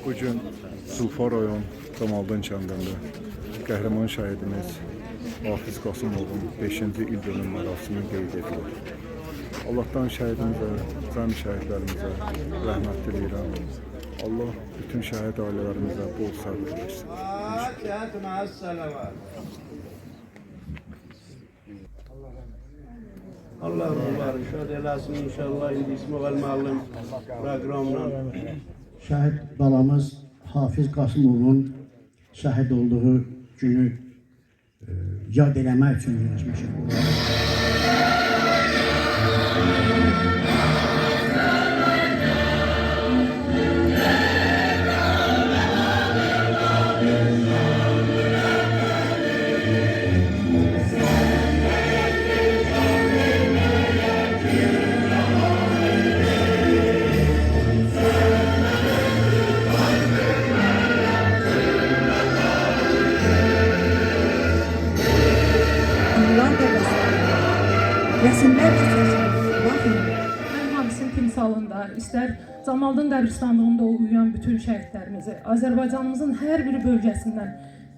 Bugün Zulfa rayon Camaldın kəndində qəhrəman şəhidimiz Hafiz Qasımovun 5-ci il dönüm mərasimi qeyd edilir. Allah'tan şəhidimizə, cəm şəhidlərimizə rəhmət diləyirəm. Allah bütün şəhid ailələrimizə bol səbr versin. Allah ruhları şad eləsin inşallah. İndi İsmail müəllim proqramla. Şəhid balamız Hafiz Qasımovun şəhid olduğu günü yad eləmək üçün yığışmışıq. Resimler bakın. Hem Hamisin timsalında, istər Camaldın qəbristanlığında uyuyan bütün şəhidlərimizi, Azərbaycanımızın hər bir bölgəsindən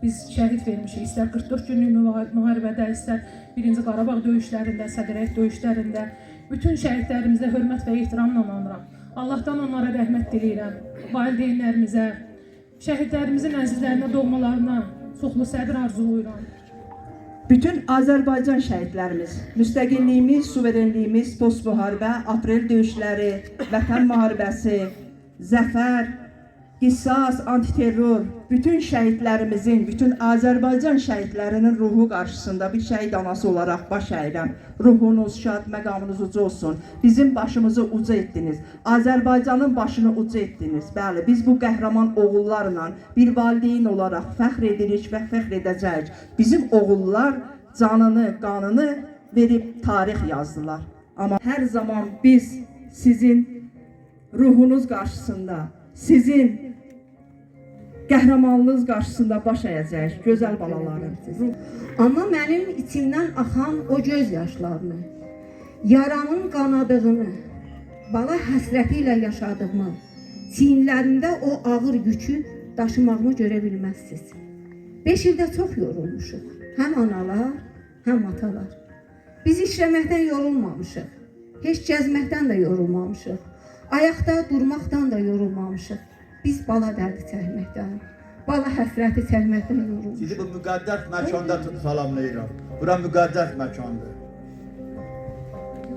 biz şəhid vermişik. İstər 44 günlük müharibədə, istər 1-ci Qarabağ döyüşlərində, Sədrəyət döyüşlərində bütün şəhidlərimizə hörmət və ehtiramla anıram. Allah'tan onlara rəhmət diləyirəm. Valideynlərimizə, şəhidlərimizin əzizlərinə, doğmalarına çoxlu səbir arzulayıram. Bütün Azərbaycan şəhidlərimiz, müstəqilliyimiz, suverenliyimiz, post-müharibə, aprel döyüşləri, vətən müharibəsi, zəfər, qisas, antiterror, bütün şəhidlərimizin, bütün Azərbaycan şəhidlərinin ruhu qarşısında bir şəhid anası olaraq baş əyirəm. Ruhunuz şad, məqamınız uca olsun. Bizim başımızı uca etdiniz. Azərbaycanın başını uca etdiniz. Bəli, biz bu qəhrəman oğullarla bir valideyn olaraq fəxr edirik və fəxr edəcəyik. Bizim oğullar canını, qanını verib tarix yazdılar. Amma hər zaman biz sizin ruhunuz qarşısında, sizin qəhrəmanlığınız qarşısında baş əyəcək, gözəl balalarım. Amma mənim içimdən axan o göz yaşlarını, yaranın qanadığını, bala həsrəti ilə yaşadığımı, çiyinlərimdə o ağır yükü daşımağımı görə bilməzsiniz. 5 ildə çox yorulmuşuq, həm analar, həm atalar. Biz işləməkdən yorulmamışıq, heç gəzməkdən də yorulmamışıq, ayaqda durmaqdan da yorulmamışıq. Biz bala dərdi çəkməkdən, bala həsrəti çəkməkdən yorulmuşuq. Sizi bu müqəddəs məkanda salamlayıram. Bura müqəddəs məkandır.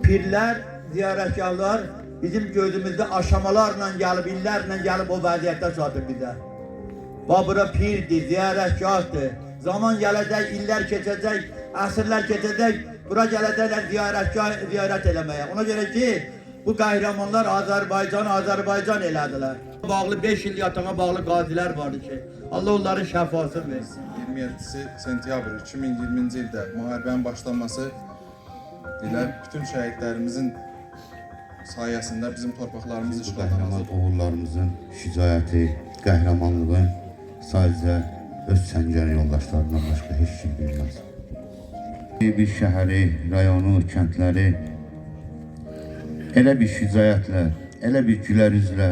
Pirlər, ziyarətgahlar bizim gözümüzdə aşamalarla gəlib, illərlə gəlib o vəziyyətdə çatır bizə. Bura pirdir, ziyarətgahdır. Zaman gələcək, illər keçəcək, əsrlər keçəcək, bura gələcəklər ziyarət eləməyə. Ona görə ki, bu qəhrəmanlar Azərbaycan elədilər. Bağlı 5 il yatağa bağlı qazilər vardı ki, Allah onların şəfasını versin. 27 sentyabr 2020-ci ildə müharibənin başlanması ilə bütün şəhidlərimizin sayəsində bizim torpaqlarımız işğaldan azad oldu. Oğullarımızın şücaəti, qəhrəmanlığı sadəcə öz səngər yoldaşlarından başqa heç kim bilməz. Bir şəhəri, rayonu, kəndləri elə bir şücaətlə, elə bir gülər üzlə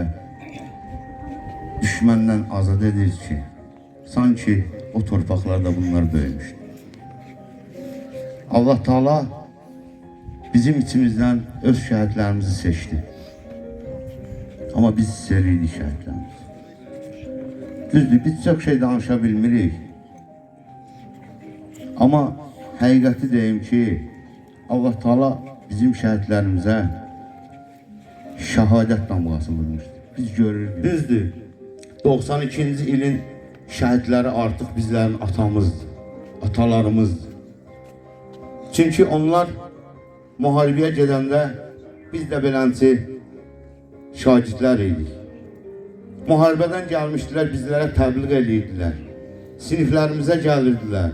düşməndən azad edir ki, sanki o torpaqlarda bunlar böyümüşdür. Allah Teala bizim içimizdən öz şəhidlərimizi seçdi. Amma biz seçildik şəhidlərimiz. Düzdür, biz çox şey danışa bilmirik. Amma həqiqəti deyim ki, Allah Taala bizim şəhidlərimizə şəhadət damğası vurmuşdur. Biz görürük. Düzdür. 92-ci ilin şəhidləri artıq bizlərin atamızdır, atalarımızdır. Çünki onlar müharibəyə gedəndə biz də beləncə şagirdlər idik. Müharibədən gəlmişdilər, bizlərə təbliğ edirdilər. Siniflərimizə gəlirdilər.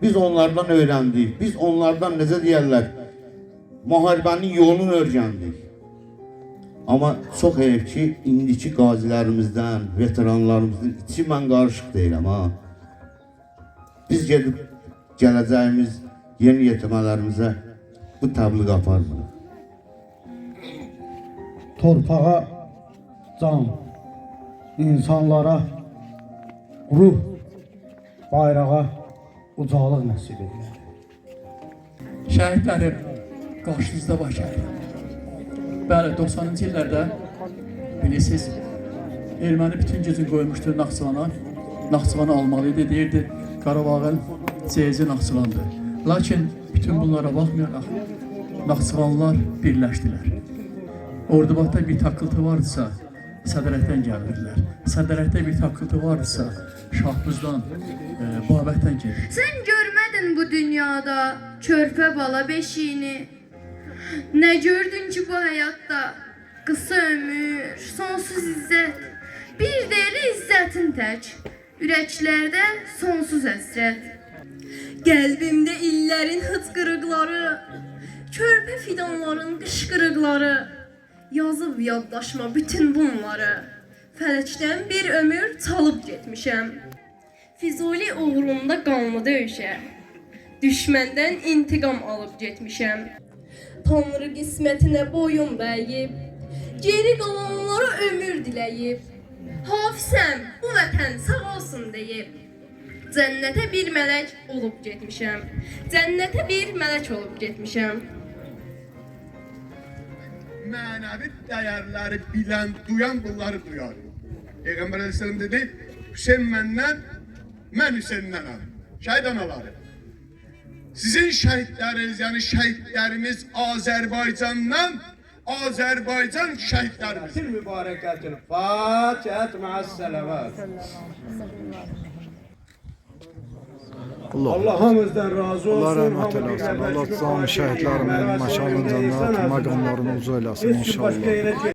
Biz onlardan öyrəndik. Biz onlardan necə deyərlər, müharibənin yolunu öyrəndik. Amma çox heyif ki, indiki qazilərimizdən, veteranlarımızdan içi mən qarışıq deyirəm ha. Biz gedib gələcəyimiz yeni yetimələrimizə bu təbliğ aparmırıq. Torpağa can, insanlara ruh, bayrağa ucalıq nəsib edir. Şəhidlərim, qarşınızda var şəhidlər. Bəli, 90-cı illərdə bilirsiniz, erməni bütün gücünü qoymuşdu Naxçıvana. Naxçıvanı almalı idi, deyirdi, Qarabağın cezi Naxçıvandır. Lakin bütün bunlara baxmayaraq, Naxçıvanlılar birləşdilər. Ordubadda bir taqqıltı vardısa, sədərətdən gəlirdilər. Sədərətdə bir taqqıltı vardısa, Şahbuzdan, Babətdən gelir. Sen görmedin bu dünyada körpə bala beşiğini. Ne gördün ki bu hayatta? Kısa ömür, sonsuz izzət. Bir deli izzətin tək. Ürəklərdə sonsuz həsrət. Qəlbimdə illərin hıçqırıqları, körpə fidanların qışqırıqları. Yazıb yaddaşma bütün bunları. Fələkdən bir ömür çalıb getmişəm. Füzuli uğrunda qanlı döyüşə. Düşməndən intiqam alıb getmişəm. Tanrı qismətinə boyun bəyib, geri qalanlara ömür diləyib. Hafizəm, bu vətən sağ olsun deyib. Cənnətə bir mələk olub getmişəm. Cənnətə bir mələk olub getmişəm. Mənəvi dəyərləri bilən, duyan bunları duyar. Peyğəmbər Aleyhisselam dedi, Hüseyin məndən, mən Hüseyinlənəm. Şəhid anaları. Sizin şəhidləriniz, yəni şəhidlərimiz Azərbaycandan, Azərbaycan şəhidlərimiz. Mübarəkətin Fatihət məəs-sələvat. Allah hamımızdan razı olsun. Allah rəhmət eləsin. Allah can şəhidlərimin məkanını cənnət, məqamlarını uca eləsin inşallah.